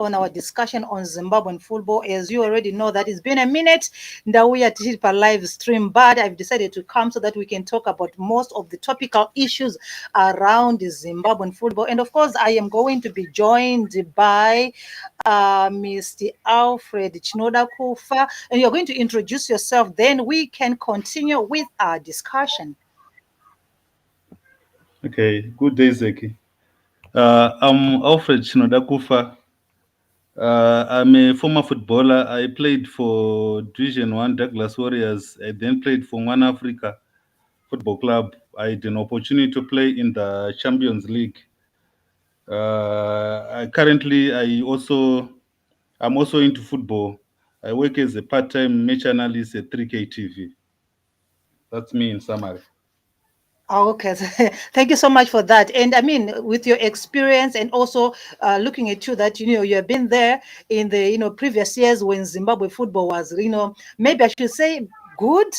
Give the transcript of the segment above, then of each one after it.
on our discussion on Zimbabwean football. As you already know, that it's been a minute that we are ZIFA live stream, but I've decided to come so that we can talk about most of the topical issues around the Zimbabwean football. And of course, I am going to be joined by Mr. Alfred Chinodakufa, and you're going to introduce yourself. Then we can continue with our discussion. Okay, good day, Zeki. I'm Alfred Chinodakufa. I'm a former footballer. I played for Division 1 Douglas Warriors. I then played for One Africa Football Club. I had an opportunity to play in the Champions League. I'm also into football. I work as a part-time match analyst at 3K TV. That's me in summary. Okay, thank you so much for that. And I mean, with your experience and also looking at you that, you have been there in the, previous years when Zimbabwe football was, maybe I should say good.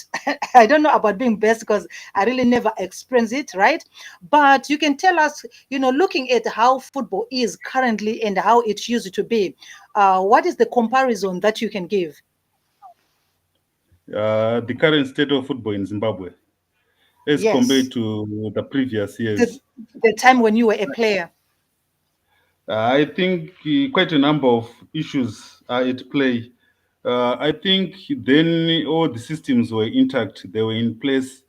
I don't know about being best because I really never experienced it, right? But you can tell us, looking at how football is currently and how it used to be, what is the comparison that you can give? The current state of football in Zimbabwe, as Yes, compared to the previous the, years. the time when you were a player. I think quite a number of issues are at play. I think then all the systems were intact, they were in place,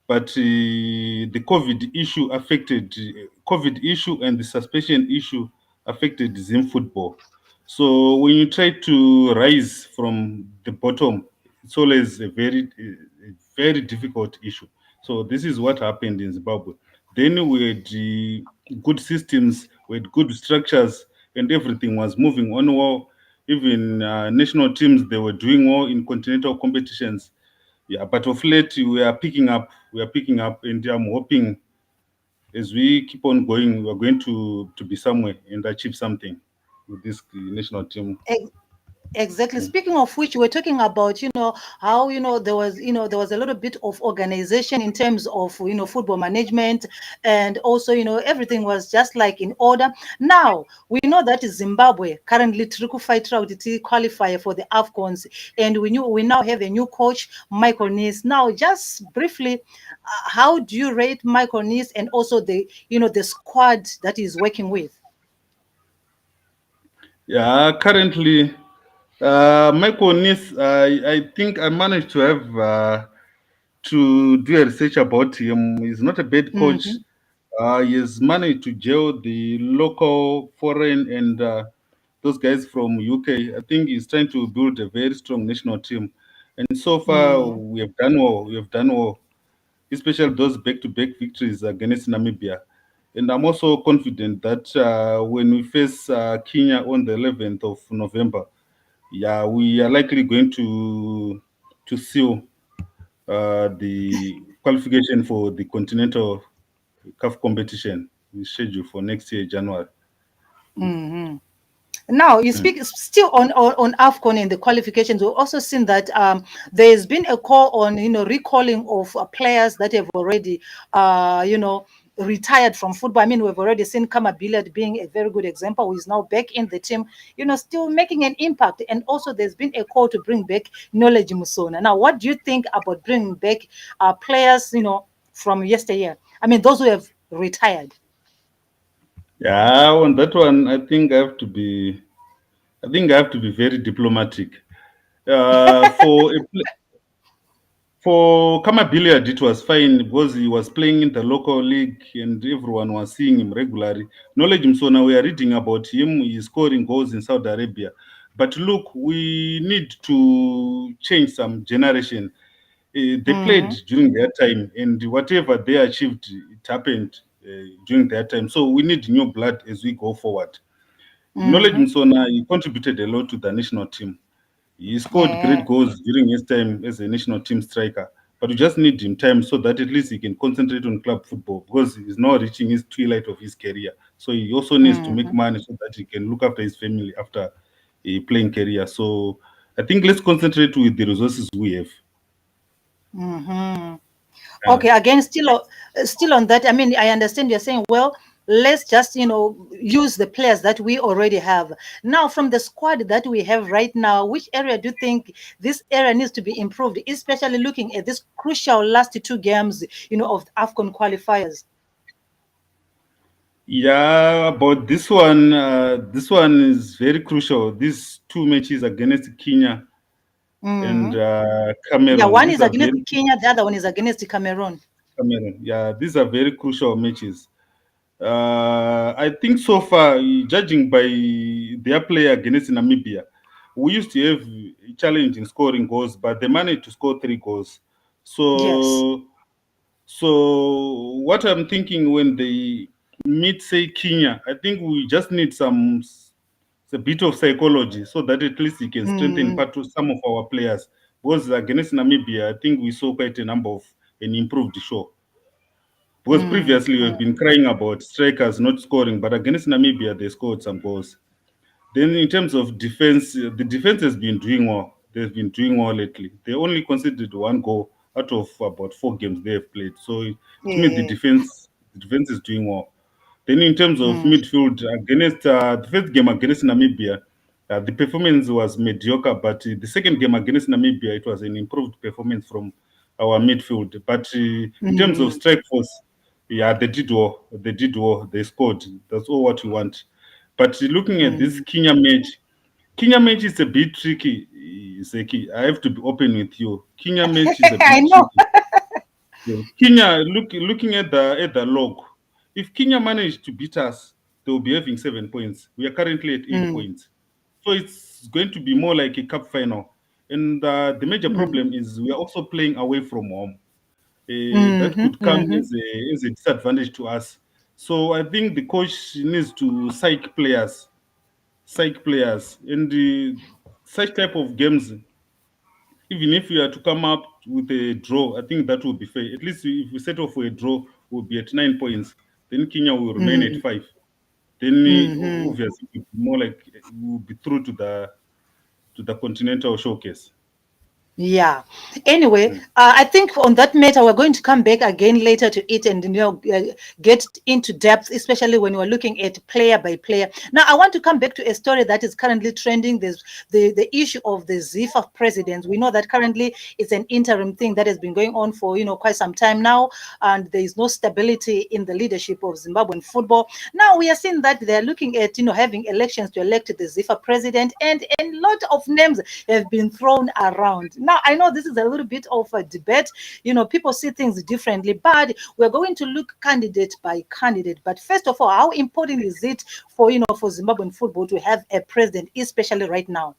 but the COVID issue and the suspension issue affected Zim football. So when you try to rise from the bottom, it's always a very difficult issue. So this is what happened in Zimbabwe. Then we had good systems, we had good structures, and everything was moving on well. Even national teams, they were doing well in continental competitions. Yeah, but of late we are picking up. We are picking up, and I'm hoping as we keep on going, we are going to be somewhere and achieve something with this national team. Exactly. Speaking of which, we're talking about, how, there was a little bit of organization in terms of, football management, and also, everything was just like in order. Now, we know that Zimbabwe currently qualifier for the AFCONs, and we now have a new coach, Michael Nice. Now, just briefly, how do you rate Michael Nice and also the squad that he's working with? Yeah, currently, Michael Nis, I think I managed to have to do a research about him. He's not a bad coach. Mhm. He has managed to gel the local, foreign, and those guys from UK. I think he's trying to build a very strong national team. And so far, Mm. we have done well. We have done well, especially those back-to-back victories against Namibia. And I'm also confident that when we face Kenya on the 11th of November, yeah, we are likely going to seal the qualification for the continental CAF competition we scheduled for next year, January. Mhm. Now, you speak still on AFCON and the qualifications. We've also seen that there's been a call on, recalling of players that have already, retired from football. I mean, we've already seen Kama Billiard being a very good example, who is now back in the team, still making an impact. And also, there's been a call to bring back Knowledge Musona. Now, what do you think about bringing back players, from yesteryear? I mean, those who have retired. Yeah, on that one, I think I have to be very diplomatic. Uh, for a, pl- for Kama Billiard, it was fine because he was playing in the local league and everyone was seeing him regularly. Knowledge Msona, we are reading about him. He's scoring goals in Saudi Arabia. But look, we need to change some generation. They played Mm-hmm. during their time, and whatever they achieved, it happened during their time. So we need new blood as we go forward. Knowledge Mm-hmm. Msona, he contributed a lot to the national team. He scored great goals during his time as a national team striker. But we just need him time so that at least he can concentrate on club football because he's now reaching his twilight of his career. So he also needs to make Mm-hmm. money so that he can look after his family after a playing career. So I think let's concentrate with the resources we have. Mm-hmm. Uh, Okay, again, still on that. I mean, I understand you're saying, well, let's just, use the players that we already have. Now, from the squad that we have right now, which area do you think this area needs to be improved, especially looking at this crucial last two games, of the AFCON qualifiers? Yeah, about this one is very crucial. These two matches against Kenya and Mhm. Yeah, Cameroon, one these is are very against Kenya, the other one is against Cameroon. Cameroon. Yeah, these are very crucial matches. I think so far, judging by their play against Namibia, we used to have a challenge in scoring goals, but they managed to score 3 goals. Yes. So what I'm thinking when they meet, say, Kenya, I think we just need a bit of psychology so that at least we can strengthen Mm, part of some of our players. Because against Namibia, I think we saw quite a number of an improved show. Because mm, previously we've been crying about strikers not scoring, but against Namibia they scored some goals. Then in terms of defense, the defense has been doing well. They've been doing well lately. They only conceded 1 goal out of about 4 games they have played. So to me, yeah. the defense is doing well. Then in terms of Mm, midfield, against the first game against Namibia, the performance was mediocre. But the second game against Namibia, it was an improved performance from our midfield. But in terms of mm, strike force, yeah, they did well. They did well. They scored. That's all what we want. But looking at this mm. Kenya match is a bit tricky, Zeki. I have to be open with you. Kenya match is a I bit know. tricky. Yeah. Kenya, looking at the log, if Kenya managed to beat us, they will be having 7 points. We are currently at eight Mm, points, so it's going to be more like a cup final. And the major mm, problem is we are also playing away from home. That mhm, could come mhm. as a disadvantage to us. So I think the coach needs to psych players, and such type of games, even if we are to come up with a draw, I think that would be fair. At least if we set off for a draw, we'll be at 9 points. Then Kenya will remain at Mm, 5. Then mhm. obviously it will be more like we'll be through to the continental showcase. Yeah. Anyway, Mm. I think on that matter, we're going to come back again later to it and get into depth, especially when we're looking at player by player. Now, I want to come back to a story that is currently trending. There's the issue of the ZIFA president. We know that currently it's an interim thing that has been going on for quite some time now, and there is no stability in the leadership of Zimbabwean football. Now we are seeing that they are looking at having elections to elect the ZIFA president, and a lot of names have been thrown around. Now, I know this is a little bit of a debate. People see things differently, but we're going to look candidate by candidate. But first of all, how important is it for Zimbabwean football to have a president, especially right now?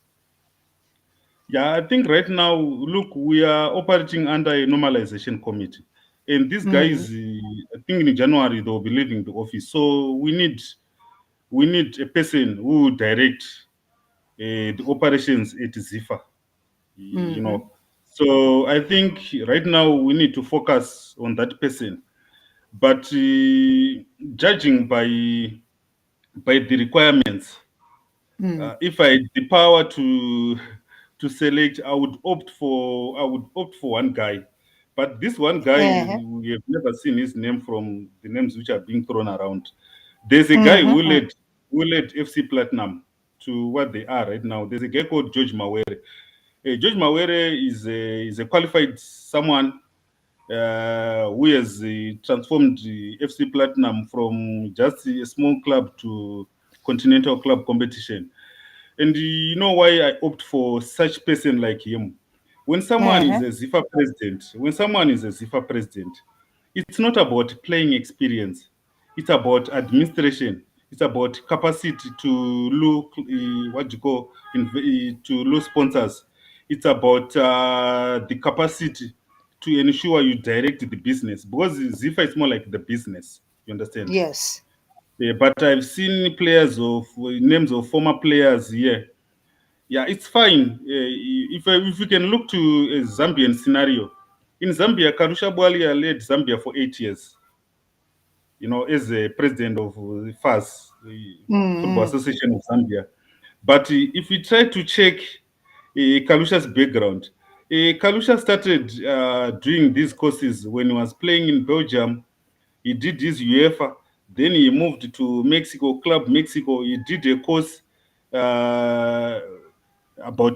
Yeah, I think right now, look, we are operating under a normalization committee. And these Mm, guys, I think in January, they'll be leaving the office. So we need a person who will direct the operations at ZIFA. mhm, So I think right now we need to focus on that person. But judging by the requirements, mm, if I had the power to select, I would opt for one guy. But this one guy, uh-huh, we have never seen his name from the names which are being thrown around. There's a guy mhm, who led FC Platinum to what they are right now. There's a guy called George Mawere. George Mawere is a qualified someone who has transformed the FC Platinum from just a small club to continental club competition. And you know why I opt for such person like him? uh-huh, When someone is a ZIFA president, it's not about playing experience. It's about administration. It's about capacity to look what you call to lose sponsors. It's about the capacity to ensure you direct the business because ZIFA is more like the business. You understand? yes. Yeah, but I've seen players of names of former players here. Yeah, it's fine. If we can look to a Zambian scenario, in Zambia, Karusha Bwalia led Zambia for 8 years. As a president of FAS, the Football Mm, Association of Zambia. But if we try to check Kalusha's background, Kalusha started doing these courses when he was playing in Belgium. He did his UEFA. Then he moved to Mexico, Club Mexico. He did a course about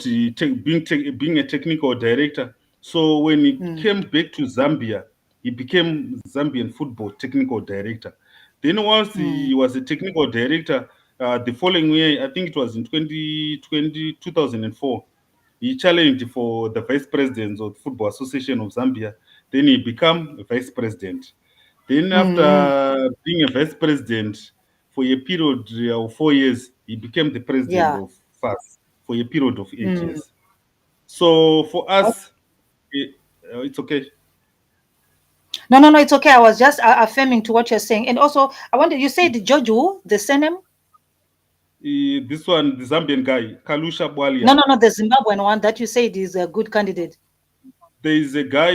being a technical director. So when he came back to Zambia, he became Zambian football technical director. Then once he was a technical director, the following year, I think it was in 2004, he challenged for the vice president of the Football Association of Zambia. Then he became a vice president. Then after being a vice president for a period of 4 years, he became the president Yeah. of FAS for a period of 8 years. So for us, it's okay. No, no, no, it's okay. I was just affirming to what you're saying. And also, I wanted, you said Joju, the surname? This one, the Zambian guy, Kalusha No, Bwalia. no, no, the Zimbabwean one that you said is a good candidate. There is a guy,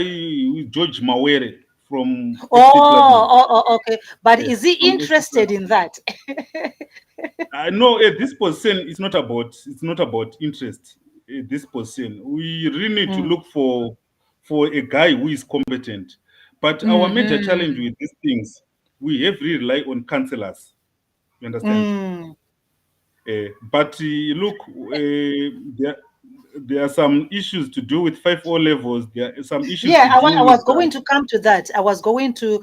George Mawere from FC Platinum. Okay. But Yeah, is he from FC interested Platinum. in that? I know this position is not about interest. This position, we really need to look for a guy who is competent. But our major challenge with these things, we have really rely on counselors. You understand? But look, there are some issues to do with 5 O levels. There are some issues Yeah, to do I with was going to come to that. I was going to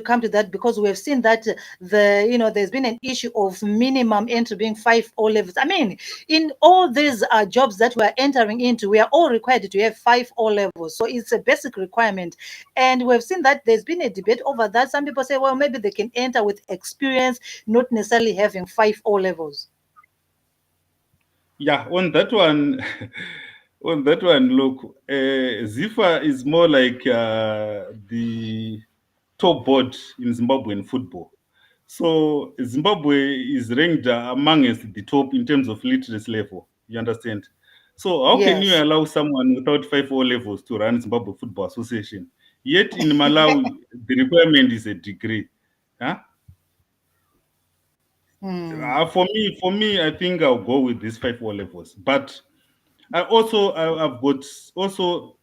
come to that because we have seen that there's been an issue of minimum entry being 5 O levels. I mean, in all these jobs that we are entering into, we are all required to have 5 O levels. So it's a basic requirement. And we've seen that there's been a debate over that. Some people say, well, maybe they can enter with experience, not necessarily having 5 O levels. Yeah, on that one, look, ZIFA is more like the top board in Zimbabwean football. So Zimbabwe is ranked amongst the top in terms of literacy level. You understand? So how can you Yes. allow someone without 5 O levels to run Zimbabwe Football Association? Yet in Malawi, the requirement is a degree. Huh? For me, I think I'll go with these 5 O levels. But I've got also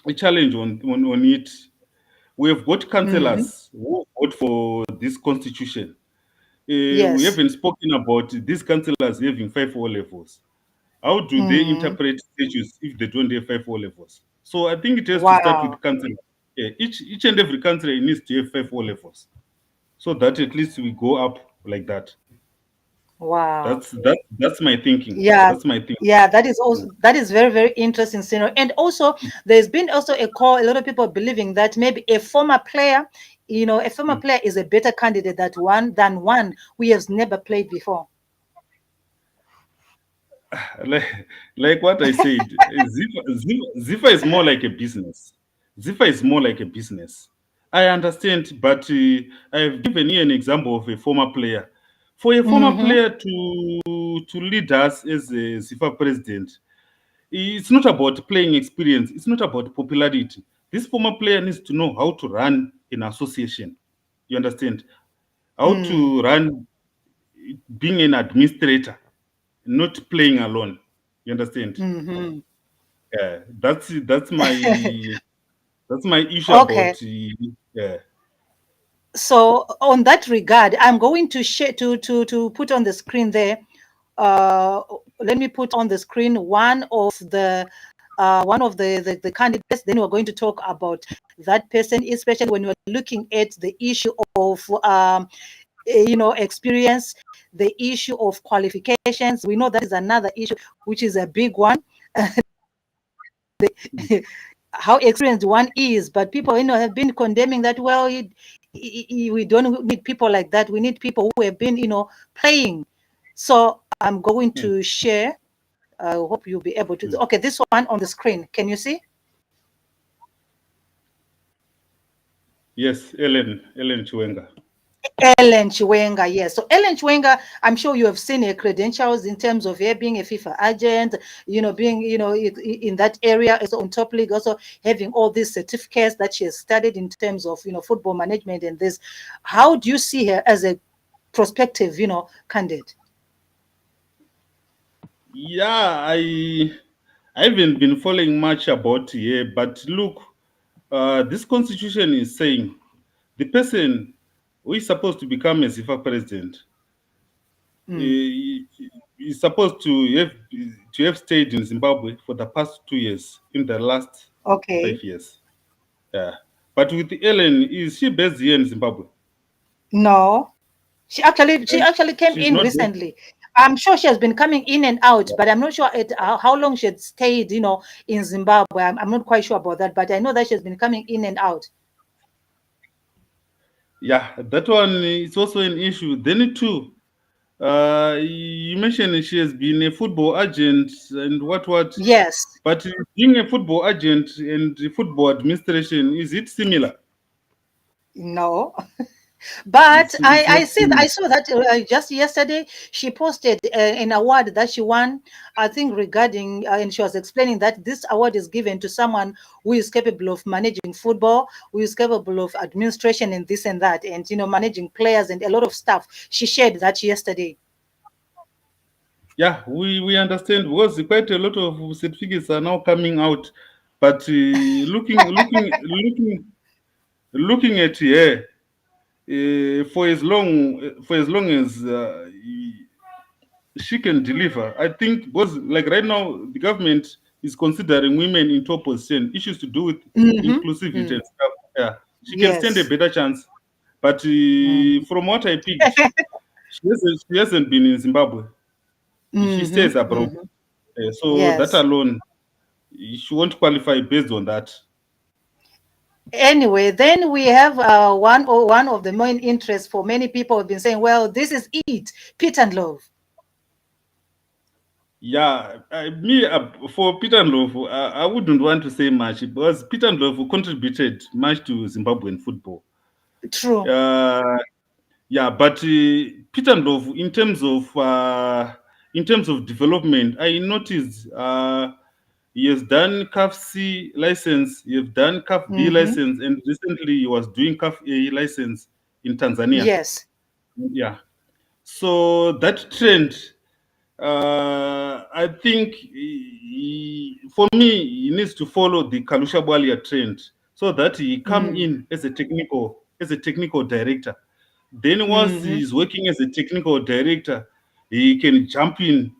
a challenge on it. We have got councillors who vote for this constitution. We Yes. haven't spoken about these councillors having 5 O levels. How do they interpret statutes if they don't have 5 O levels? So I think it has to start Wow. with councillors. Yeah, each and every councillor needs to have 5 O levels, so that at least we go up like that. Wow. That's my thinking. Yeah, That's my thinking. yeah, that is very, very interesting scenario. And also there's been also a call, a lot of people believing that maybe a former player, a former player is a better candidate than one who has never played before. Like what I said, Zifa is more like a business. Zifa is more like a business. I understand, but I have given you an example of a former player. For a former Mm-hmm. player to lead us as a Zifa president, it's not about playing experience. It's not about popularity. This former player needs to know how to run an association. You understand? How to run, being an administrator, not playing alone. You understand? Mm-hmm. Yeah, that's my issue Okay. about. Yeah. So on that regard, I'm going to share to put on the screen there. Uh, Let me put on the screen one of the candidates. Then we're going to talk about that person, especially when we're looking at the issue of experience, the issue of qualifications. We know that is another issue, which is a big one. How experienced one is, but people have been condemning that. Well, we don't need people like that. We need people who have been playing. So I'm going Mm. to share. I hope you'll be able to. Mm. Okay, this one on the screen, can you see? Yes, Ellen Chiwenga. Ellen Chiwenga, yes. So Ellen Chiwenga, I'm sure you have seen her credentials in terms of her being a FIFA agent, being, in that area, also on top league, also having all these certificates that she has studied in terms of, football management and this. How do you see her as a prospective, candidate? Yeah, I haven't been following much about here, but look, this constitution is saying the person who is supposed to become a ZIFA president, Mm. he, he's supposed to have stayed in Zimbabwe for the past 2 years, in the last Okay. 5 years. Yeah. But with Ellen, is she based here in Zimbabwe? No, she And actually came she's in not based. recently. I'm sure she has been coming in and out, but I'm not sure how long she had stayed, in Zimbabwe. I'm not quite sure about that, but I know that she has been coming in and out. Yeah, that one is also an issue. Then too, you mentioned she has been a football agent and what. Yes. But being a football agent and the football administration, is it similar? No. But It's not I similar. saw that just yesterday she posted an award that she won, I think regarding, and she was explaining that this award is given to someone who is capable of managing football, who is capable of administration and this and that, and managing players and a lot of stuff. She shared that yesterday. Yeah, we understand because quite a lot of certificates are now coming out. But looking at her, for as long as she can deliver. I think because like right now the government is considering women in top position, issues to do with Mm-hmm. inclusivity Mm. and stuff. Yeah, she can stand a Yes. better chance. But Mm. from what I picked, she hasn't been in Zimbabwe. She Mm-hmm. stays abroad. Mm-hmm. So that Yes. alone, she won't qualify based on that. Anyway, then we have one of the main interests for many people have been saying, well, this is it, Pete and Love. Yeah, for Peter Ndlovu, I wouldn't want to say much because Peter Ndlovu contributed much to Zimbabwean football. True. Uh, Yeah, but Peter Ndlovu, in terms of development, I noticed he has done CAF C license, he has done CAF B Mm-hmm. license, and recently he was doing CAF A license in Tanzania. Yes. Yeah, so that trend, I think for me, he needs to follow the Kalusha Bwalia trend so that he come Mm. in as a technical director. Then once Mm-hmm. he's working as a technical director, he can jump in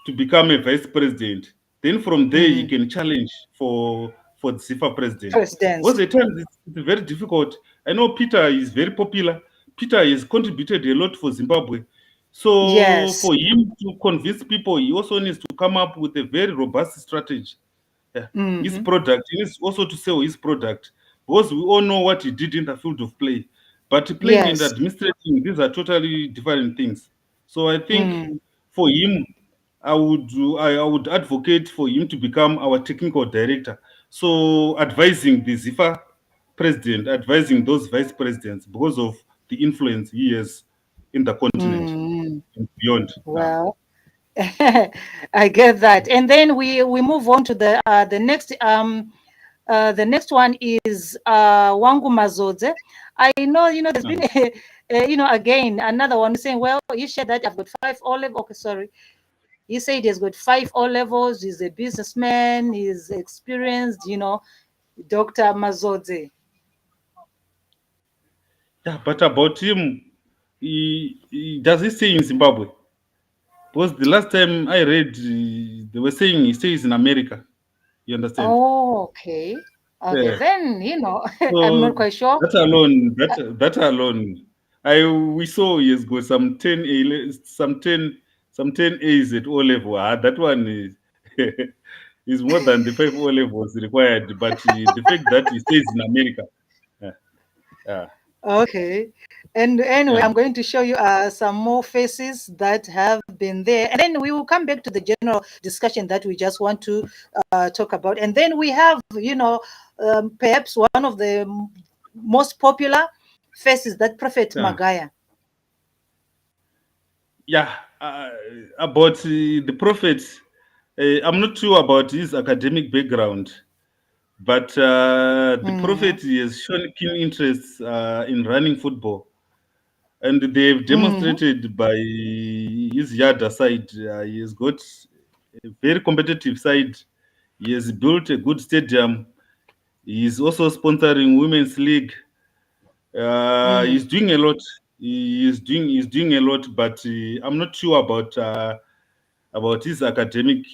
to become a vice president. Then from there he Mm. can challenge for the ZIFA president. Presidents. Because at times it's very difficult. I know Peter is very popular. Peter has contributed a lot for Zimbabwe. So Yes. for him to convince people, he also needs to come up with a very robust strategy. Yeah. His Mm-hmm. product, he needs also to sell his product. Because we all know what he did in the field of play. But playing and Yes. administrating, these are totally different things. So I think Mm. for him, I would advocate for him to become our technical director. So advising the ZIFA president, advising those vice presidents because of the influence he has in the continent Mm. and beyond. Well, I get that. And then we move on to the next one is Wangu Mazodze. I know, there's been Um, again another one saying, well, you said that I've got 5 O level. Okay, sorry. He said he's got 5 O levels. He's a businessman. He's experienced. Dr. Mazodze. yeah, but about him, does he stay in Zimbabwe? Because the last time I read, they were saying he stays in America. You understand? Oh, okay. Okay, Yeah. then I'm not So quite sure. that alone, we saw he has got some ten A's at O level. That one is is more than the 5 O levels required. But the fact that he stays in America, yeah, yeah, Okay. And anyway, yeah. I'm going to show you some more faces that have been there. And then we will come back to the general discussion that we just want to talk about. And then we have, perhaps one of the most popular faces, that Prophet Yeah. Magaya. Yeah, about the prophet, I'm not sure about his academic background, but the Mm-hmm. prophet has shown keen interest in running football, and they've Mm-hmm. demonstrated by his Yada side. He has got a very competitive side. He has built a good stadium. He is also sponsoring women's league. He's doing a lot. He's doing a lot, but I'm not sure about his academic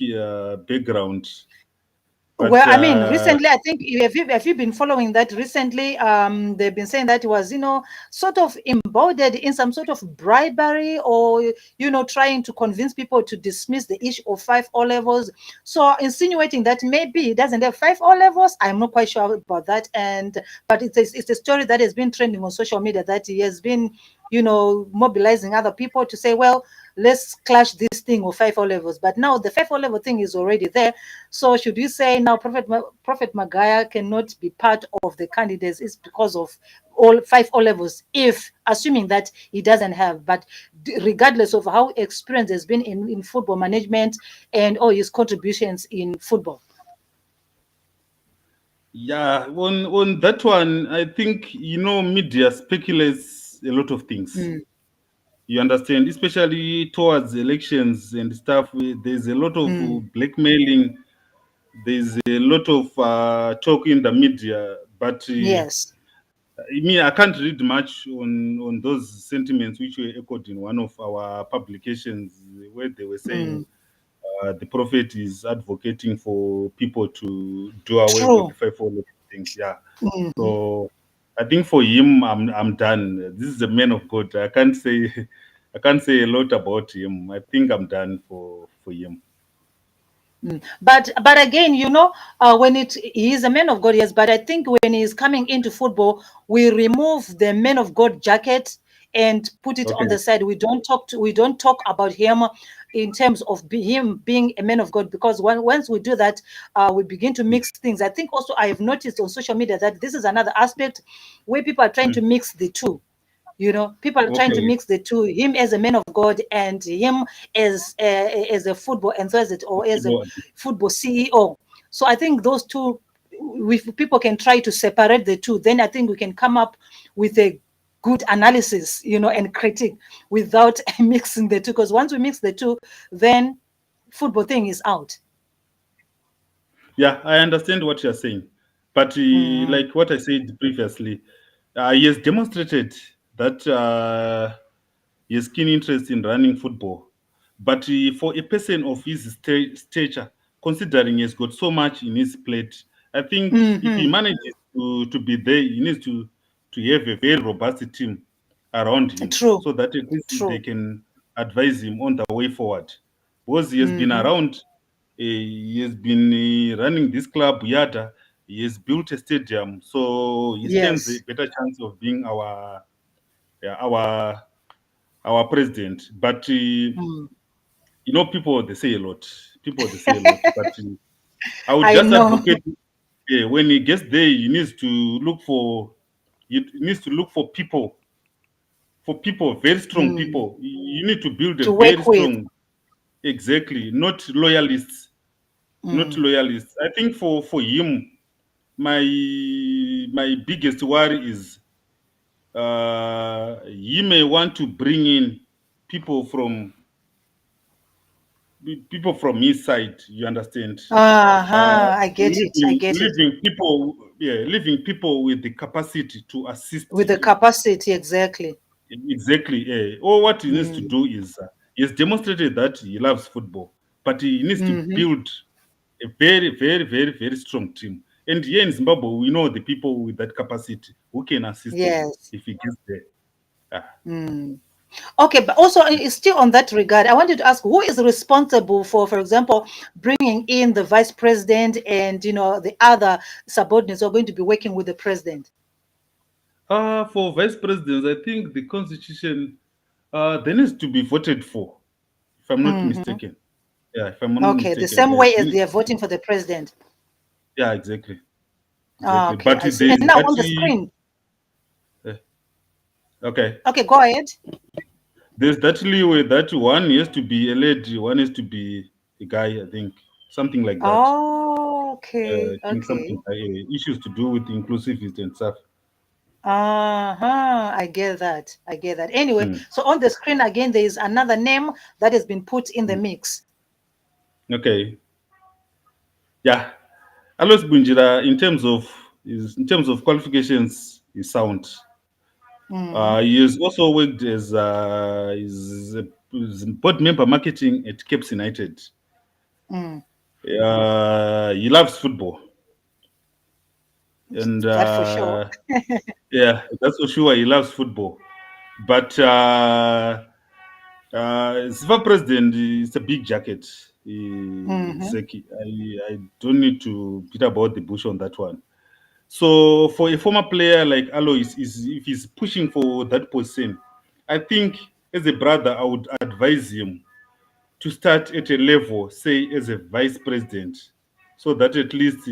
background. But Well, I mean, recently, I think have you been following that recently? They've been saying that he was, sort of embodied in some sort of bribery, or trying to convince people to dismiss the issue of five O levels. So insinuating that maybe he doesn't have five O levels. I'm not quite sure about that. But it's a story that has been trending on social media, that he has been, mobilizing other people to say, well, let's clash this thing of five O levels. But now the five O level thing is already there. So should you say now Prophet Magaya cannot be part of the candidates is because of all five O levels, if assuming that he doesn't have, but regardless of how experienced has been in football management and all his contributions in football? yeah, on that one, I think media speculates a lot of things. You understand, especially towards elections and stuff. There's a lot of blackmailing. There's a lot of talk in the media, but Yes. I can't read much on those sentiments which were echoed in one of our publications, where they were saying the prophet is advocating for people to do away with True. the fivefold things. Yeah. So I think for him, I'm done. This is a man of God. I can't say I can't say a lot about him. I think I'm done for him. But again, when he is a man of God, yes. But I think when he's coming into football, we remove the man of God jacket and put it on Okay. the side. We don't talk about him in terms of him being a man of God, because once we do that, we begin to mix things. I think also I have noticed on social media that this is another aspect where people are trying to Mm. mix the two. People are trying to Okay. mix the two, him as a man of God and him as a football enthusiast or as a football CEO. So I think those two, if people can try to separate the two, then I think we can come up with a good analysis, and critique without mixing the two. Because once we mix the two, then football thing is out. Yeah, I understand what you're saying, but Mm, like what I said previously, he has demonstrated that he has keen interest in running football. But for a person of his stature, considering he's got so much in his plate, I think if he mhm. manages to be there, he needs to have a very robust team around him, True, so that at least they true. can advise him on the way forward. Because he has been Mhm. around, he has been running this club, Yada. He has built a stadium, so he stands a Yes. better chance of being yeah, our president. But Mm. people they say a lot. People they say a lot. But I would I just know. advocate, when he gets there, he needs to look for people, very strong Mm. people. You need to build a To very work with. strong, exactly, not loyalists, not Mm. loyalists. I think for him, my my biggest worry is he may want to bring in people from people from his side. You understand? Uh, I get it. I get it. leaving people with the capacity to assist With the him. capacity, exactly. Exactly. All what he needs to Mm. do is he has demonstrated that he loves football, but he needs to Hmm. build a very, very, very, very strong team. And here in Zimbabwe, we know the people with that capacity who can assist him Yes. if he gets there. Ah. Mm. Okay, but also it's still on that regard. I wanted to ask who is responsible for example, bringing in the vice president and the other subordinates who are going to be working with the president. For vice presidents, I think the constitution there needs to be voted for, if I'm not Hmm. mistaken. Yeah, if I'm not Okay, the mistaken. same way as they are voting for the president. Yeah, exactly, Ah, exactly. okay, But I see. And there's now on the that. screen. Uh, okay, Okay, go ahead. there's that leeway that one has to be a lady, one has to be a guy. I think something like that. Oh, okay, I think something okay. issues to do with inclusivity and stuff. Uh-huh. I get that. I get that. Anyway, Mm. so on the screen again, there is another name that has been put in the Mm. mix. Okay, yeah. Alois Bunjira, in terms of qualifications, is sound. He has also worked as is board member marketing at Cape United. Mm. He loves football, and That for sure. yeah, that's for sure. He loves football, but ZIFA president is a big jacket. Mm-hmm. Zeki. I don't need to beat about the bush on that one. So for a former player like Alois, is if he's pushing for that position, I think as a brother, I would advise him to start at a level, say as a vice president, so that at least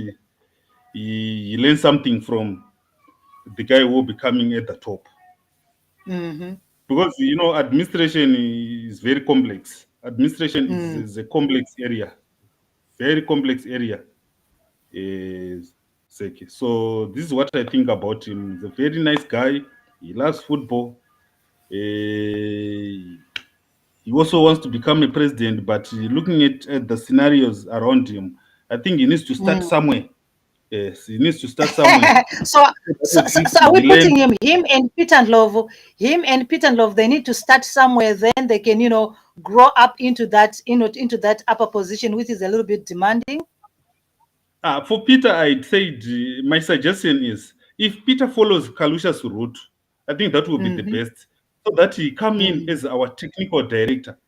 he learns something from the guy who will be coming at the top. Mm-hmm. Because administration is very complex. Administration Mm. is a complex area, very complex area. Is Seki. So this is what I think about him. He's a very nice guy. He loves football. He also wants to become a president, but looking at the scenarios around him, I think he needs to start Mm. somewhere. Yes, he needs to start somewhere. so, So that so, at so, least so are we he learn. putting him and Peter and Love, they need to start somewhere, then they can, grow up into that, into that upper position, which is a little bit demanding. For Peter, I'd say my suggestion is if Peter follows Kalusha's route, I think that will be the Mm-hmm. best, so that he come in Mm. as our technical director.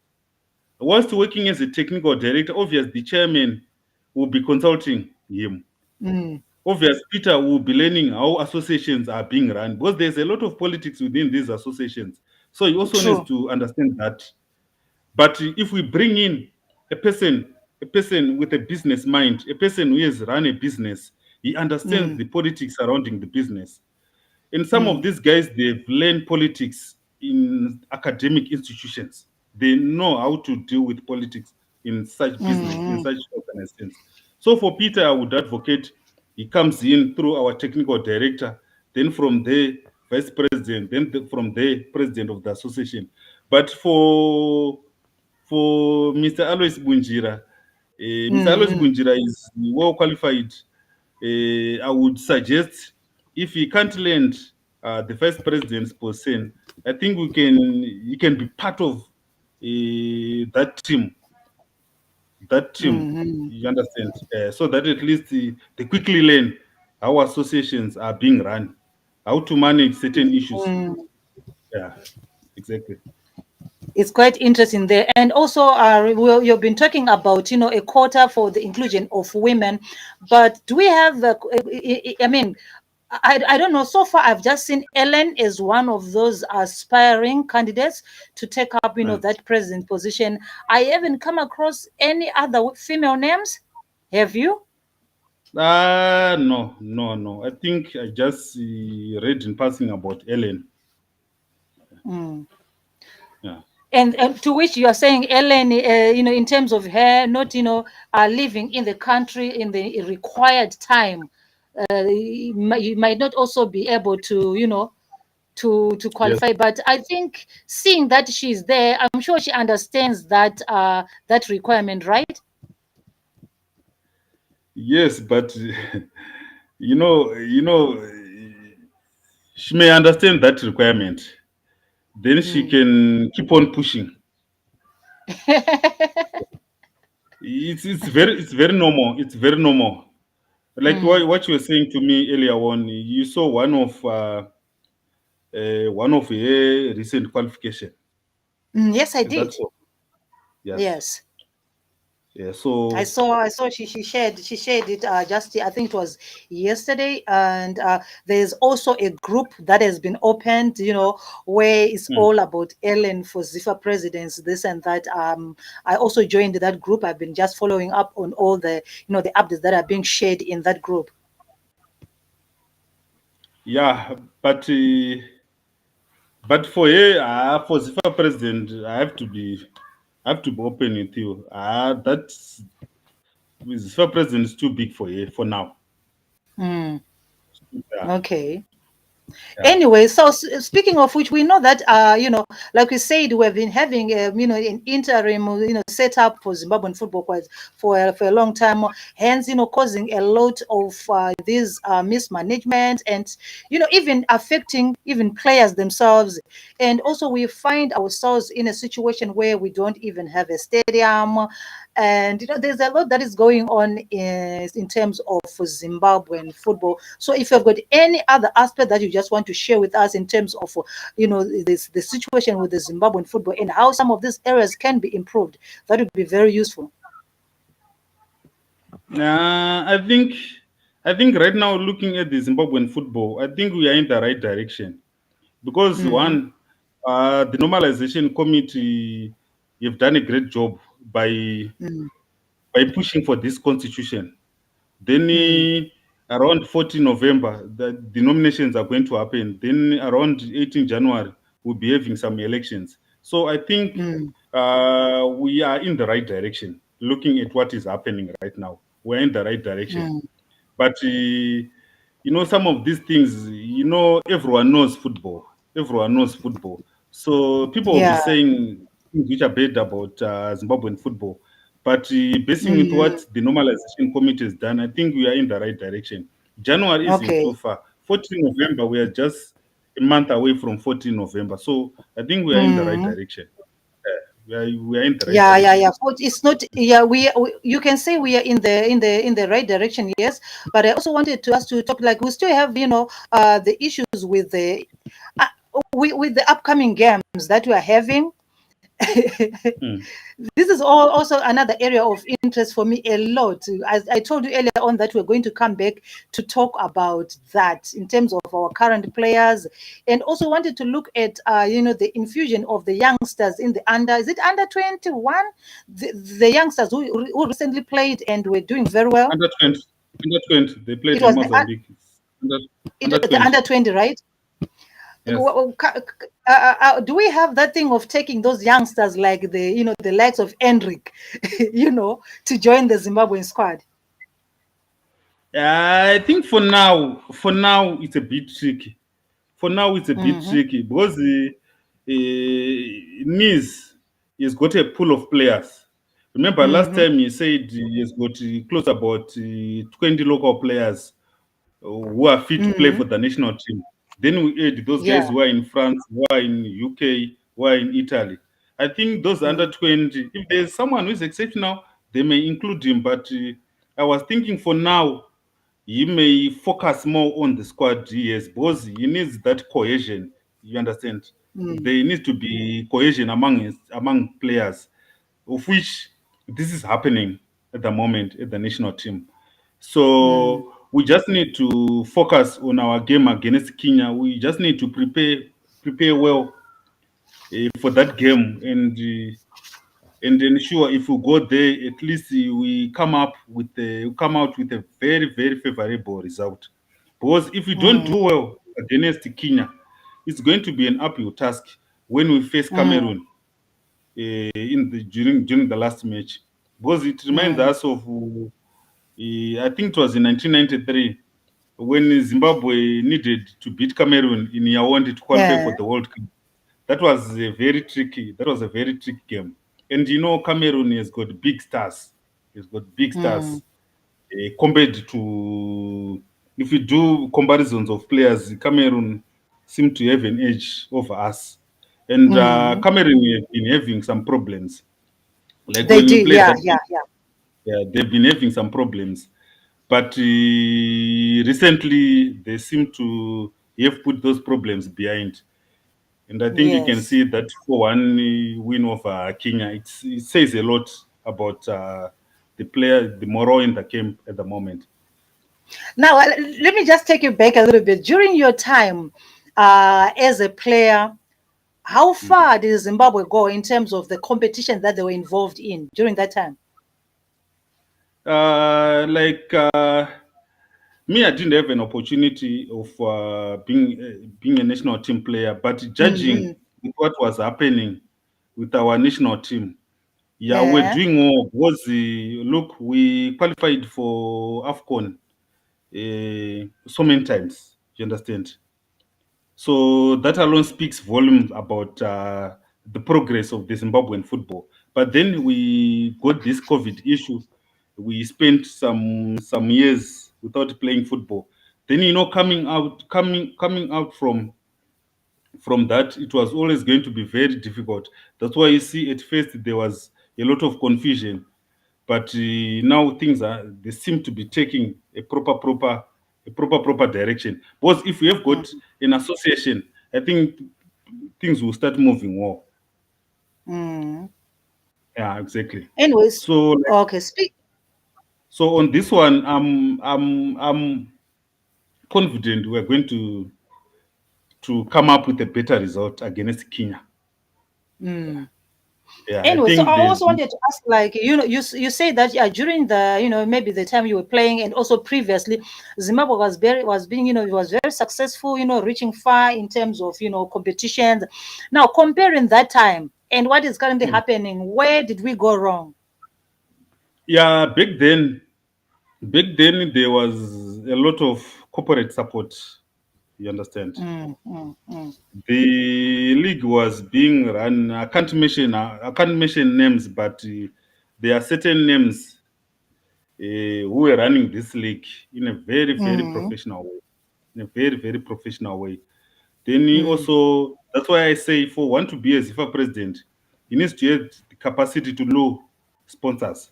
Whilst working as a technical director, obviously the chairman will be consulting him. Mm. Obviously, Peter will be learning how associations are being run because there's a lot of politics within these associations. So he also needs True. to understand that. But if we bring in a person, a person with a business mind, a person who has run a business, he understands Mm. the politics surrounding the business. And some of Mm. these guys, they've learned politics in academic institutions. They know how to deal with politics in such business, in Mm. such organizations. So for Peter, I would advocate he comes in through our technical director, then from there, vice president, then from there, president of the association. But for Mr. Alois Bunjira, Mr. Alois Mm. Bunjira is well qualified. I would suggest if he can't land the vice president's position, I think he can be part of that team. That team, Mm. you understand? So that at least they quickly learn how associations are being run, how to manage certain issues. Mm. Yeah, exactly. It's quite interesting there. And also, you've been talking about, a quota for the inclusion of women. But do we have, I mean, I don't know. So far, I've just seen Ellen as one of those aspiring candidates to take up, that president position. I haven't come across any other female names. Have you? No, no, no. I think I just read in passing about Ellen. Mm. Yeah. And to which you are saying, Ellen, in terms of her not, living in the country in the required time, you might not also be able to, to Yes. qualify. But I think seeing that she's there, I'm sure she understands that that requirement, right? Yes, but you know, she may understand that requirement. Then she Mm. can keep on pushing. It's very normal. It's very normal. Like Mm. what you were saying to me earlier on, you saw one of a recent qualification. Mm, yes, I did. That's all. Yes. Yes. Yeah. I So saw I saw she shared it just I think it was yesterday, and there's also a group that has been opened, where it's mm, all about Ellen for ZIFA presidents, this and that. I also joined that group. I've been just following up on all the the updates that are being shared in that group. yeah, but for her, for ZIFA president, I have to be open with you. That's ZIFA president is too big for her for now. Mm, Yeah. okay. Yeah. Anyway, so speaking of which, we know that like we said, we've been having an interim set up for Zimbabwean football quite for a long time, hence causing a lot of these mismanagement, and even affecting even players themselves. And also we find ourselves in a situation where we don't even have a stadium, and there's a lot that is going on in terms of Zimbabwean football. So if you've got any other aspect that you just want to share with us in terms of the situation with the Zimbabwean football and how some of these areas can be improved, that would be very useful. I think right now, looking at the Zimbabwean football, I think we are in the right direction because Mm, one, the normalization committee have done a great job by mm, pushing for this constitution. Then mm, around 14 November, the nominations are going to happen. Then around 18 January, we'll be having some elections. So I think mm, we are in the right direction. Looking at what is happening right now, we're in the right direction. mm. But some of these things, everyone knows football. Everyone knows football. So people will be Yeah. saying things which are bad about Zimbabwean football. But basing it Mm, what the normalization committee has done, I think we are in the right direction. January isn't okay. too far. 14 November, we are just a month away from 14 November. So I think we are in the right Mm. direction. We are in the right Yeah, yeah, direction. yeah. But it's not. Yeah, we you can say we are in the right direction, yes. But I also wanted to us to talk, like, we still have the issues with uh, with the upcoming games that we are having. Mm. This is all also another area of interest for me a lot. As I told you earlier on that we're going to come back to talk about that in terms of our current players, and also wanted to look at the infusion of the youngsters in the is it under 21, the youngsters who recently played and were doing very well. Under 20, under 20, they played It in was Mozambique. Under, under the 20, under 20, right? yes. Do we have that thing of taking those youngsters like the likes of Enric, to join the Zimbabwean squad? I think for now, it's a bit tricky. For now, it's a bit Hmm. tricky because Nice has got a pool of players. Remember, last Hmm. time he said he has got close about 20 local players who are fit to play Hmm. for the national team. Then we add those Yeah. guys who are in France, who are in UK, who are in Italy. I think those under Mm, 20, if there's someone who is exceptional, they may include him. But I was thinking for now, he may focus more on the squad he has because he needs that cohesion. You understand? mm, There needs to be cohesion among players, of which this is happening at the moment at the national team. mm, So we just need to focus on our game against Kenya. We just need to prepare well for that game and ensure if we go there, at least we come out with a very favorable result. Because if we don't mm, do well against Kenya, it's going to be an uphill task when we face mm, Cameroon during the last match. Because it reminds mm, us of I think it was in 1993 when Zimbabwe needed to beat Cameroon in Yaoundé to qualify yeah, for the World Cup. That was a very tricky game. And Cameroon has got big stars. It's got big mm, stars compared to if you do comparisons of players, Cameroon seem to have an edge over us. And mm. Cameroon have been having some problems. Like They when do, we played yeah, that yeah, game, yeah. yeah, they've been having some problems. But recently, they seem to have put those problems behind. And I think you can Yes. see that for one win over Kenya, it says a lot about the morale in the camp at the moment. Now, let me just take you back a little bit. During your time as a player, how Mm. far did Zimbabwe go in terms of the competition that they were involved in during that time? Like me, I didn't have an opportunity of being a national team player, but judging Mm-hmm. with what was happening with our national team, yeah, we're Yeah. doing more. Was look, we qualified for AFCON so many times. You understand? So that alone speaks volumes about the progress of the Zimbabwean football. But then we got this COVID issue. We spent some years without playing football. Then coming out from that, it was always going to be very difficult. That's why you see at first there was a lot of confusion, but now things are they seem to be taking a proper direction. Because if we have got an association, I think things will start moving well. Mm. Yeah, exactly. Anyways, So okay, speak. so on this one, I'm confident we're going to come up with a better result against Kenya. Mm. Yeah, I Anyway, so think I there's also wanted to ask, like, you say that during the, maybe the time you were playing, and also previously, Zimbabwe was being, it was very successful, reaching far in terms of, competitions. Now, comparing that time and what is currently happening, where did we go wrong? yeah, back then there was a lot of corporate support. You understand? Mm, mm, mm, The league was being run. I can't mention names, but there are certain names who were running this league in a very very mm, professional way. In a very very professional way. Then mm, also that's why I say for one to be a ZIFA president, he needs to have the capacity to know sponsors.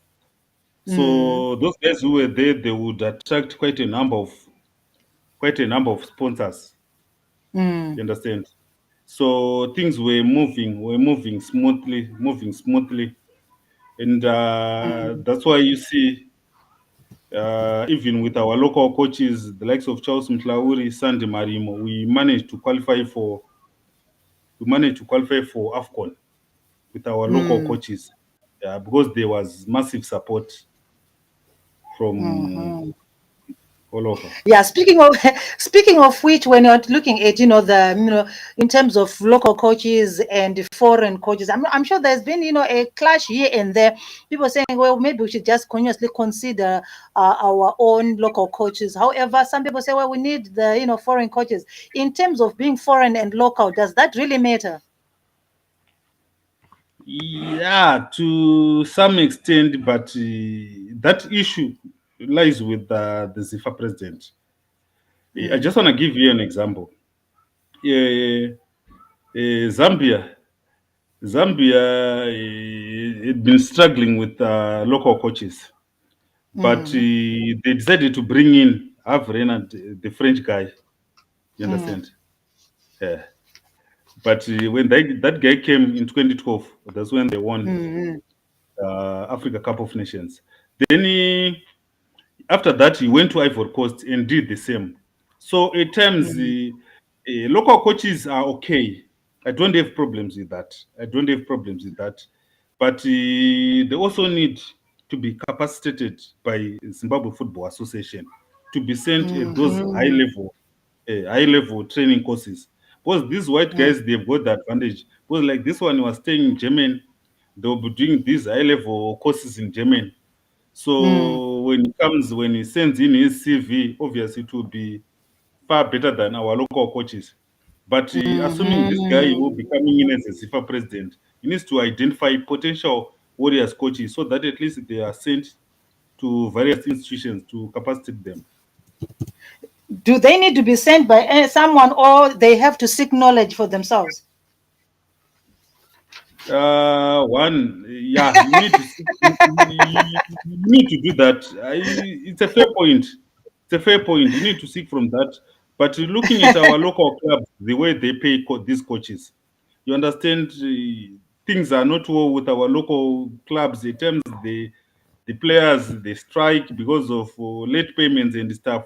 mm, So those guys who were there, they would attract quite a number of sponsors. mm, You understand? So things were moving smoothly, and mm, that's why you see, even with our local coaches, the likes of Charles Mtlauri, Sandy Marimo, we managed to qualify for AFCON with our local mm, coaches, because there was massive support from mhm. all over. Yeah, speaking of speaking of which, when you're looking at the in terms of local coaches and foreign coaches, I'm sure there's been a clash here and there. People saying, well, maybe we should just continuously consider our own local coaches. However, some people say, well, we need the foreign coaches. In terms of being foreign and local, does that really matter? Yeah, to some extent, but that issue lies with the ZIFA president. I Mm, just want to give you an example. Uh, Zambia, had been struggling with local coaches, but mm, they decided to bring in Avren and the French guy. You mm, understand? Yeah. But when that guy came in 2012, that's when they won mm, Africa Cup of Nations. Then after that, he went to Ivory Coast and did the same. So at times, mm, local coaches are okay. I don't have problems with that. I don't have problems with that. But they also need to be capacitated by Zimbabwe Football Association to be sent at those mhm, high level training courses. Because these white mm, guys, they've got the advantage. Because like this one was staying in Germany, they'll be doing these high level courses in Germany. mm, So when he sends in his CV, obviously it will be far better than our local coaches. But assuming this guy will mhm. be coming in as a ZIFA president, he needs to identify potential warriors coaches so that at least they are sent to various institutions to capacitate them. Do they need to be sent by someone, or they have to seek knowledge for themselves? One, yeah, you need to do that. It's a fair point. It's a fair point. You need to seek from that. But looking at our local clubs, the way they pay these coaches, you understand, things are not well with our local clubs. At times, the players they strike because of late payments and stuff.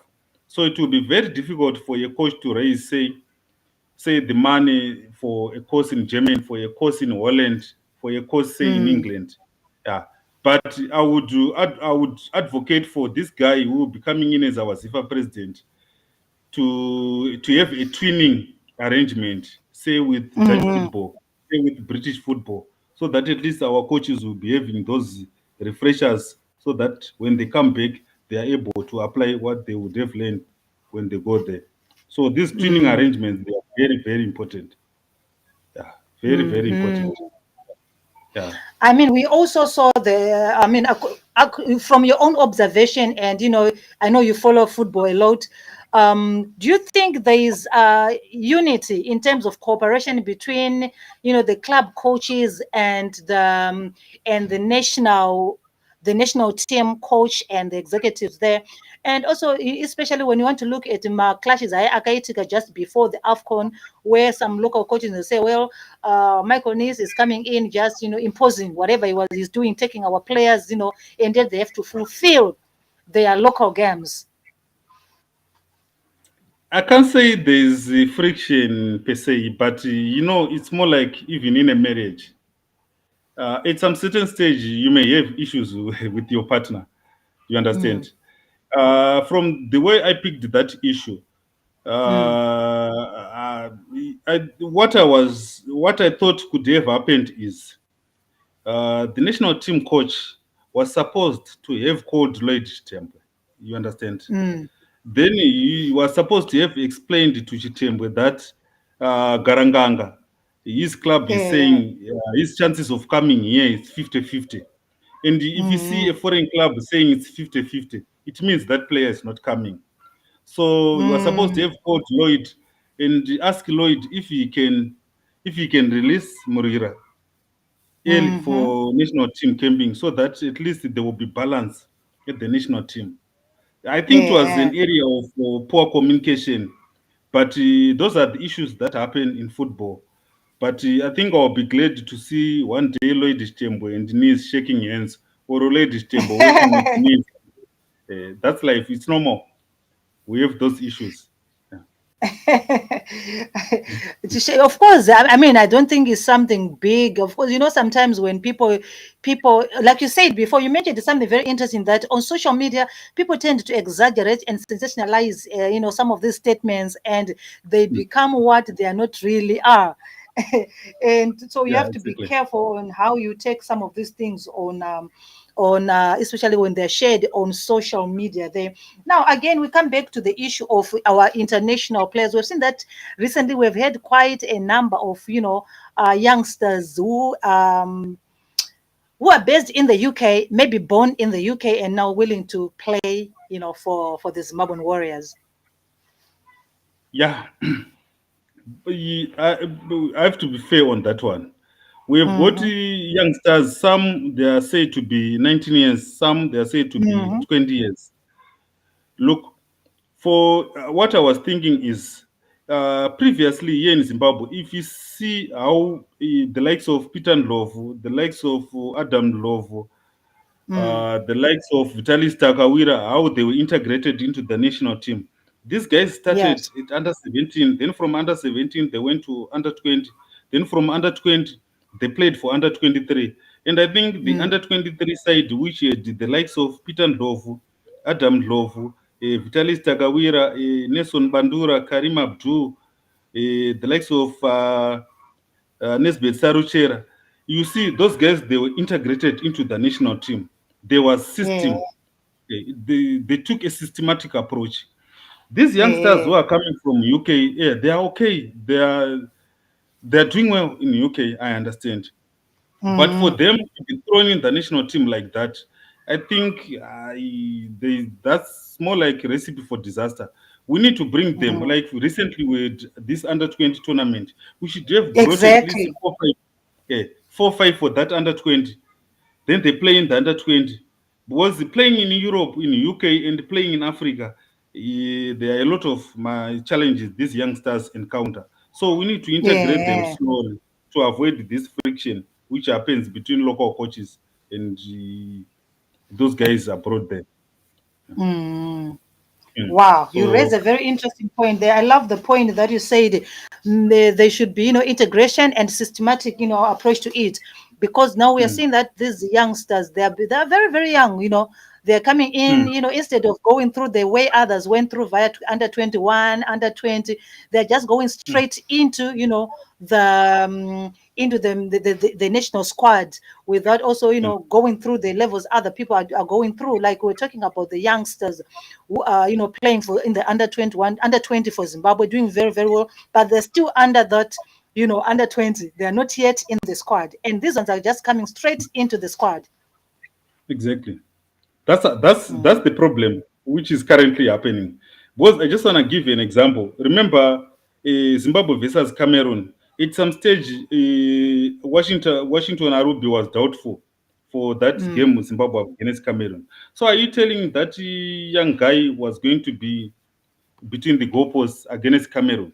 So it will be very difficult for a coach to raise, say the money for a course in Germany, for a course in Holland, for a course say in Mm, England. Yeah. But I would advocate for this guy who will be coming in as our ZIFA president to have a twinning arrangement, say with Dutch mm, football, say with British football, so that at least our coaches will be having those refreshers, so that when they come back, they are able to apply what they would have learned when they go there. So these twinning mm. arrangements they are very, very important. Yeah, very, very important. Yeah. I mean, we also saw I mean, from your own observation, and I know you follow football a lot. Do you think there is unity in terms of cooperation between, the club coaches and the national team coach and the executives there? And also, especially when you want to look at clashes Akaitika just before the AFCON, where some local coaches will say, well, Michael Nice is coming in just, imposing whatever he's doing, taking our players, and then they have to fulfill their local games. I can't say there's a friction per se, but it's more like even in a marriage. At some certain stage, you may have issues with your partner. You Mm, understand? From the way I picked that issue, mm, what I thought could have happened is the national team coach was supposed to have called Lloyd Temple. You understand? mm, Then he was supposed to have explained to Chitembwe that Garanganga, his club is yeah, saying his chances of coming here is 50-50. And if you see mm, a foreign club saying it's 50-50, it means that player is not coming. So you are supposed to mm, have called Lloyd and ask Lloyd if he can release Murira early mm-hmm, for national team camping so that at least there will be balance at the national team. I think it was yeah. an area of poor communication, but those are the issues that happen in football. But I think I'll be glad to see one day Lloyd Tembo and Nis shaking hands, or Lloyd Tembo working with Nis. That's life. It's normal. We have those issues. Yeah. Of course, I mean, I don't think it's something big. Of course, sometimes when people, like you said before, you mentioned something very interesting, that on social media, people tend to exaggerate and sensationalize, some of these statements, and they Mm. become what they are not really are. And so you Yeah, have to be exactly. careful on how you take some of these things on especially when they're shared on social media there. Now again, we come back to the issue of our international players. We've seen that recently we've had quite a number of youngsters who are based in the UK, maybe born in the UK, and now willing to play, for the Zimbabwean Warriors. Yeah, I have to be fair on that one. We have got Mm-hmm. youngsters. Some they are said to be 19 years. Some they are said to be Mm-hmm. 20 years. Look, for what I was thinking is previously here in Zimbabwe, if you see how the likes of Peter Ndlovu, the likes of Adam Ndlovu, Mm. the likes of Vitalis Takawira, how they were integrated into the national team. These guys started Yes. at under 17, then from under 17, they went to under 20, then from under 20, they played for under 23. And I think the Mm. under 23 side, which had the likes of Peter Ndlovu, Adam Ndlovu, Vitalis Takawira, Nelson Bandura, Karim Abdul, the likes of Nesbet Saruchera. You see, those guys, they were integrated into the national team. There was Yeah. system. They took a systematic approach. These youngsters Yeah. who are coming from UK, yeah, they are okay. They are doing well in UK. I understand, but for Mm. them to be thrown in the national team like that, I think that's more like a recipe for disaster. We need to bring them. Mm. Like recently with this under 20 tournament, we should have brought at least Exactly. 4-5, yeah, 4-5 for that under 20. Then they play in the under 20. Because playing in Europe, in UK, and playing in Africa, there are a lot of my challenges these youngsters encounter. So we need to integrate them Yeah. slowly to avoid this friction which happens between local coaches and those guys abroad there. Mm. Mm. Wow, you raised So a very interesting point there. I love the point that you said, there should be, integration and systematic, approach to it, because now we are mm, seeing that these youngsters, they are very, very young, They're coming in, instead of going through the way others went through via under 21, under 20, they're just going straight into, into the national squad without also, going through the levels other people are going through. Like we're talking about the youngsters who are, playing for in the under 21, under 20 for Zimbabwe, doing very, very well, but they're still under that, under 20. They are not yet in the squad. And these ones are just coming straight into the squad. Exactly. That's the problem which is currently happening. Because I just want to give you an example. Remember, Zimbabwe versus Cameroon. At some stage, Washington Arubi was doubtful for that game with Zimbabwe against Cameroon. So are you telling that young guy was going to be between the goalposts against Cameroon?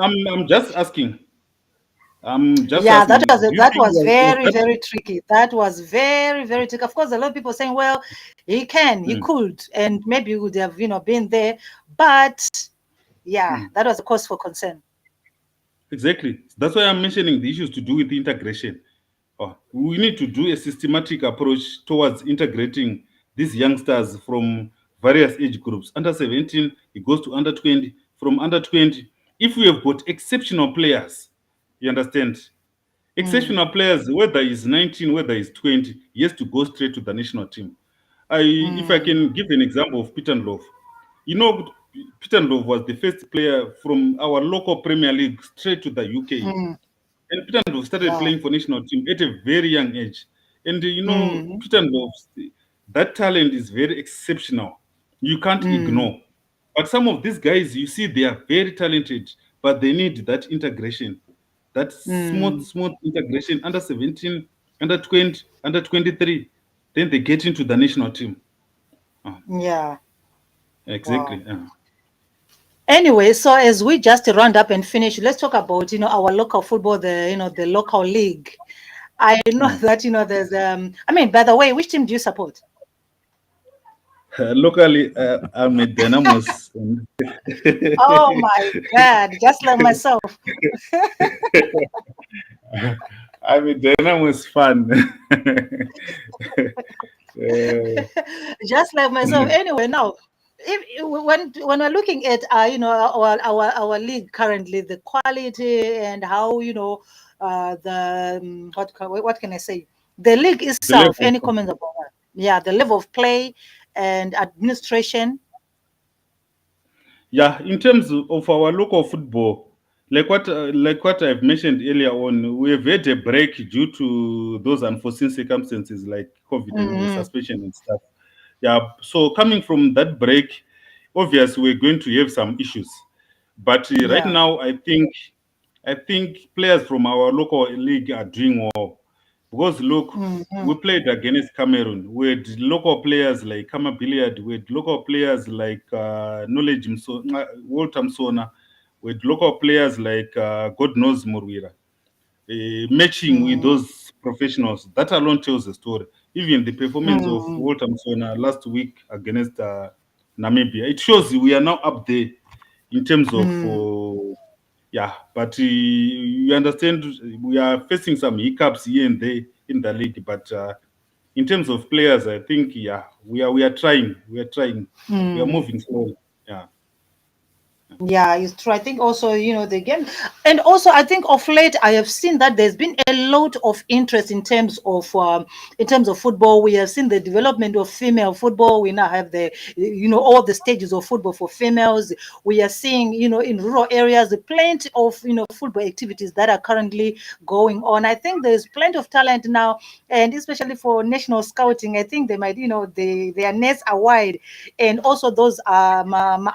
I'm just asking. I'm just Yeah, asking. that Do you think was very, that? very tricky. That was very, very tricky. Of course, a lot of people saying, well, he could, and maybe he would have, been there. But yeah, that was a cause for concern. Exactly. That's why I'm mentioning the issues to do with integration. We need to do a systematic approach towards integrating these youngsters from various age groups. Under 17, it goes to under 20. From under 20, if we have got exceptional players, you understand? Exceptional players, whether he's 19, whether he's 20, he has to go straight to the national team. If I can give an example of Peter Love, you know, Peter Love was the first player from our local Premier League straight to the UK. And Peter Ndlovu started Wow. playing for national team at a very young age. And Peter Ndlovu, that talent is very exceptional. You can't ignore. But some of these guys, you see, they are very talented, but they need that integration, that smooth integration under 17, under 20, under 23. Then they get into the national team. Yeah. Exactly. Wow. Anyway, so as we just round up and finish, let's talk about our local football, the local league. I know that there's I mean, by the way, which team do you support? Locally, I'm a Dynamos. Oh my God, just like myself. I'm a Dynamos fan. Just like myself. Anyway, now, when we're looking at our league currently, the quality and how the what can I say? The league The itself. level. Any comments about that? Yeah, the level of play and administration. Yeah, in terms of our local football, like what I've mentioned earlier on, we have had a break due to those unforeseen circumstances like COVID and the suspension and stuff. Yeah, so coming from that break, obviously we're going to have some issues. But right Yeah. now, I think players from our local league are doing well because look, we played against Cameroon. We had local players like Kama Billiard. We had local players like Knowledge Walter Msona. We had local players like God knows Morwira. Matching with those professionals, that alone tells the story. Even the performance of Walter Msona last week against Namibia, it shows we are now up there in terms of yeah, but you understand we are facing some hiccups here and there in the league. But in terms of players, I think yeah, we are trying. We are moving slowly. Yeah. Yeah, it's true. I think also, the game, and also I think of late I have seen that there's been a lot of interest in terms of football. We have seen the development of female football. We now have all the stages of football for females. We are seeing, in rural areas, plenty of football activities that are currently going on. I think there's plenty of talent now, and especially for national scouting, I think they might, their nets are wide, and also those are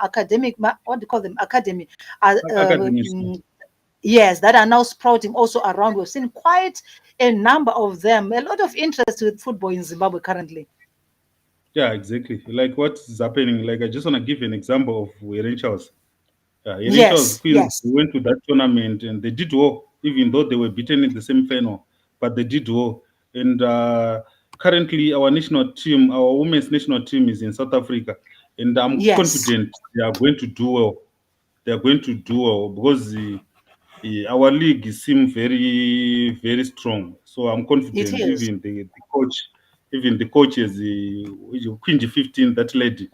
academic, what do you call them, academy, Academies. yes, that are now sprouting also around. We've seen quite a number of them. A lot of interest with football in Zimbabwe currently. Yeah, exactly. Like what's happening. Like I just want to give an example of Rangers. Rangers Yes, Queens yes, went to that tournament and they did well, even though they were beaten in the semi-final, but they did well. And currently, our national team, our women's national team, is in South Africa, and I'm yes, confident they are going to do well. They are going to do well because our league seems very, very strong. So I'm it confident. is. Even the coach Even the coach is Queen 15, that lady.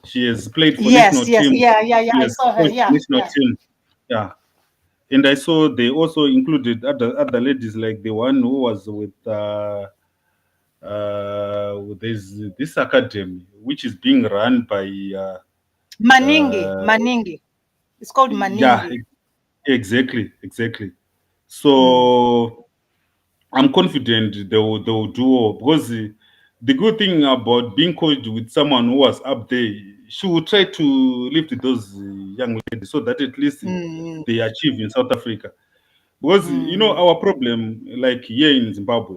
She has played for Yes, national yes, team. yeah. She I has saw her. coached Yeah, national yeah. team. Yeah. And I saw they also included other ladies, like the one who was with there's this academy which is being run by uh, Maningi. It's called yeah, Maningi. exactly. Mm, So I'm confident they will do well, because the good thing about being coached with someone who was up there, she will try to lift those young ladies so that at least mm, they achieve in South Africa. Because mm, our problem, like here in Zimbabwe,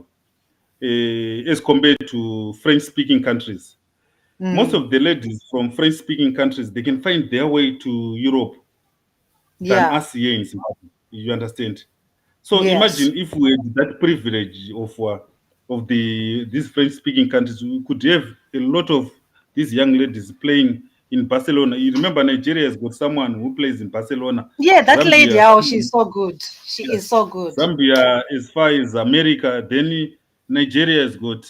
as compared to French-speaking countries, most mm. of the ladies from French-speaking countries, they can find their way to Europe than Yeah. us here in Zimbabwe. You understand? So Yes. imagine if we had that privilege of these French-speaking countries, we could have a lot of these young ladies playing in Barcelona. You remember Nigeria has got someone who plays in Barcelona, Yeah, that lady. Zambia, Oh, she's so good. She yes, is so good. Zambia as far as America. Then Nigeria has got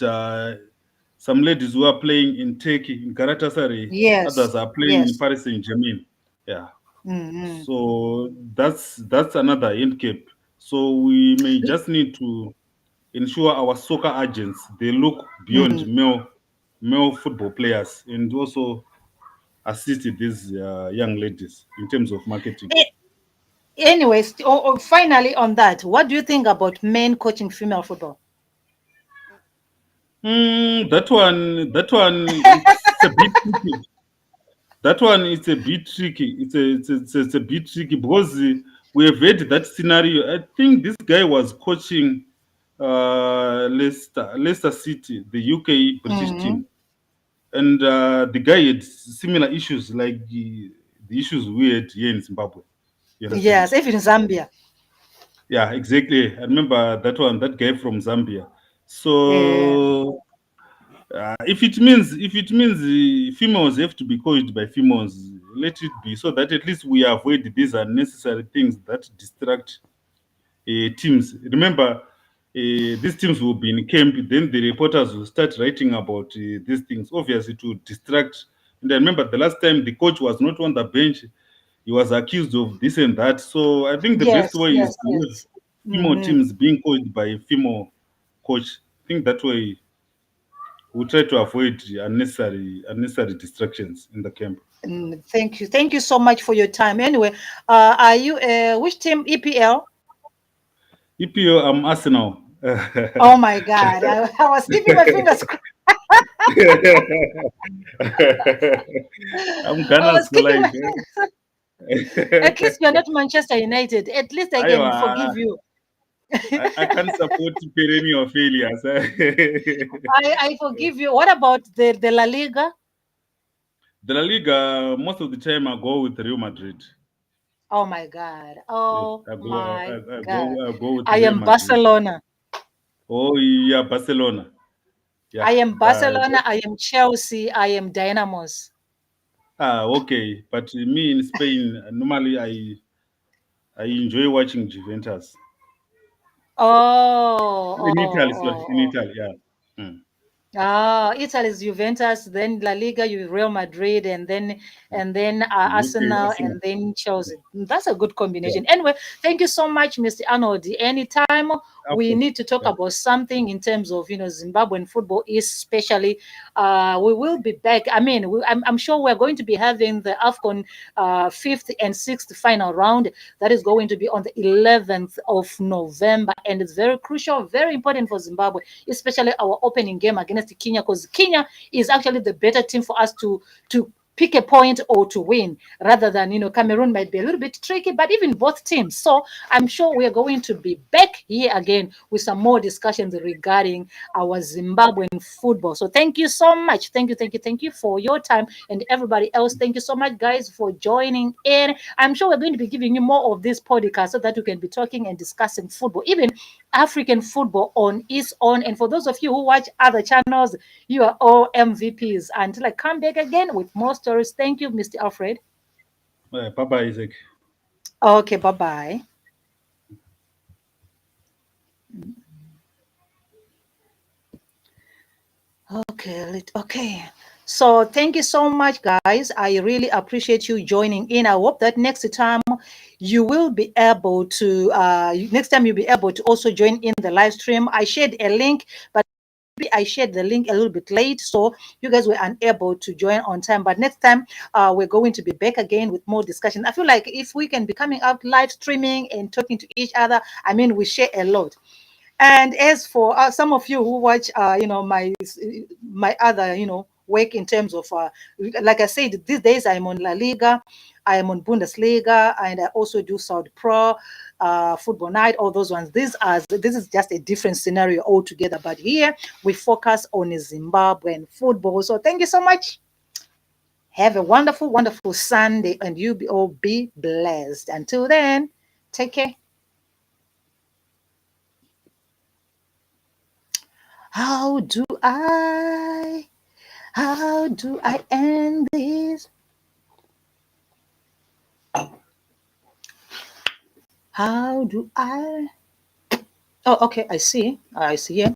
some ladies who are playing in Turkey, in Galatasaray. Yes. Others are playing in Yes. Paris Saint-Germain. Yeah. Mm-hmm. So that's another handicap. So we may just need to ensure our soccer agents they look beyond male football players and also assist these young ladies in terms of marketing. Anyways, finally on that, what do you think about men coaching female football? That one, it's a bit tricky. That one is a bit tricky. It's a bit tricky because we have had that scenario. I think this guy was coaching Leicester City, the UK British Mm-hmm. team, and the guy had similar issues like the issues we had here in Zimbabwe. You understand? Yes, even Zambia. Yeah, exactly. I remember that one. That guy from Zambia. Yeah. So if it means females have to be coached by females, let it be, so that at least we avoid these unnecessary things that distract teams. Remember, these teams will be in camp, then the reporters will start writing about these things, obviously to distract. And I remember the last time the coach was not on the bench, he was accused of this and that. So I think the best Yes, way is yes, to have yes. female Mm-hmm. teams being coached by a female coach. I think that way we try to avoid unnecessary distractions in the camp. Thank you. Thank you so much for your time. Anyway, are you which team? EPL? EPO, I'm Arsenal. Oh my God. I was keeping my fingers crossed. I'm I Ghana's was for keeping life. my At least you're not Manchester United. At least I Aiwa, can forgive you. I can't support perennial failures. I forgive you. What about the La Liga? The La Liga, most of the time I go with Real Madrid. Oh my God. Yes, Oh my God. I go with I Real am Madrid. Barcelona. Oh yeah, Barcelona. I Yeah. am Barcelona. I am Chelsea. I am Dynamos. Okay. But me in Spain, normally I enjoy watching Juventus. Oh, In Italy, oh, sorry, oh, in oh. Italy, yeah. Mm. Ah, Italy's Juventus, then La Liga, you Real Madrid, and then UK Arsenal, Arsenal. and then Chelsea. That's a good Yeah. combination. Anyway, thank you so much, Mr. Arnold. Anytime we Okay. need to talk Yeah. about something in terms of Zimbabwean football, especially, we will be back. I mean, I'm sure we're going to be having the AFCON fifth and sixth final round. That is going to be on the 11th of November, and it's very crucial, very important for Zimbabwe, especially our opening game against Kenya, because Kenya is actually the better team for us to pick a point or to win, rather than Cameroon might be a little bit tricky, but even both teams. So I'm sure we are going to be back here again with some more discussions regarding our Zimbabwean football. So thank you so much. Thank you for your time, and everybody else. Thank you so much, guys, for joining in. I'm sure we're going to be giving you more of this podcast so that we can be talking and discussing football, even African football on its own. And for those of you who watch other channels, you are all MVPs. Until I come back again with more stories. Thank you, Mr. Alfred. Bye bye, Isaac. Okay, bye bye. Okay. So thank you so much, guys. I really appreciate you joining in. I hope that next time you will be able to next time you'll be able to also join in the live stream. I shared a link, but I shared the link a little bit late, so you guys were unable to join on time. But next time, we're going to be back again with more discussion. I feel like if we can be coming out live streaming and talking to each other, I mean, we share a lot. And as for some of you who watch, my other, work in terms of, like I said, these days I'm on La Liga, I am on Bundesliga, and I also do Saudi Pro, Football Night, all those ones. This is just a different scenario altogether. But here we focus on Zimbabwean football. So thank you so much. Have a wonderful, wonderful Sunday, and you all be blessed. Until then, take care. How do I? How do I end this? How do I? Oh, okay. I see. I see. Yeah.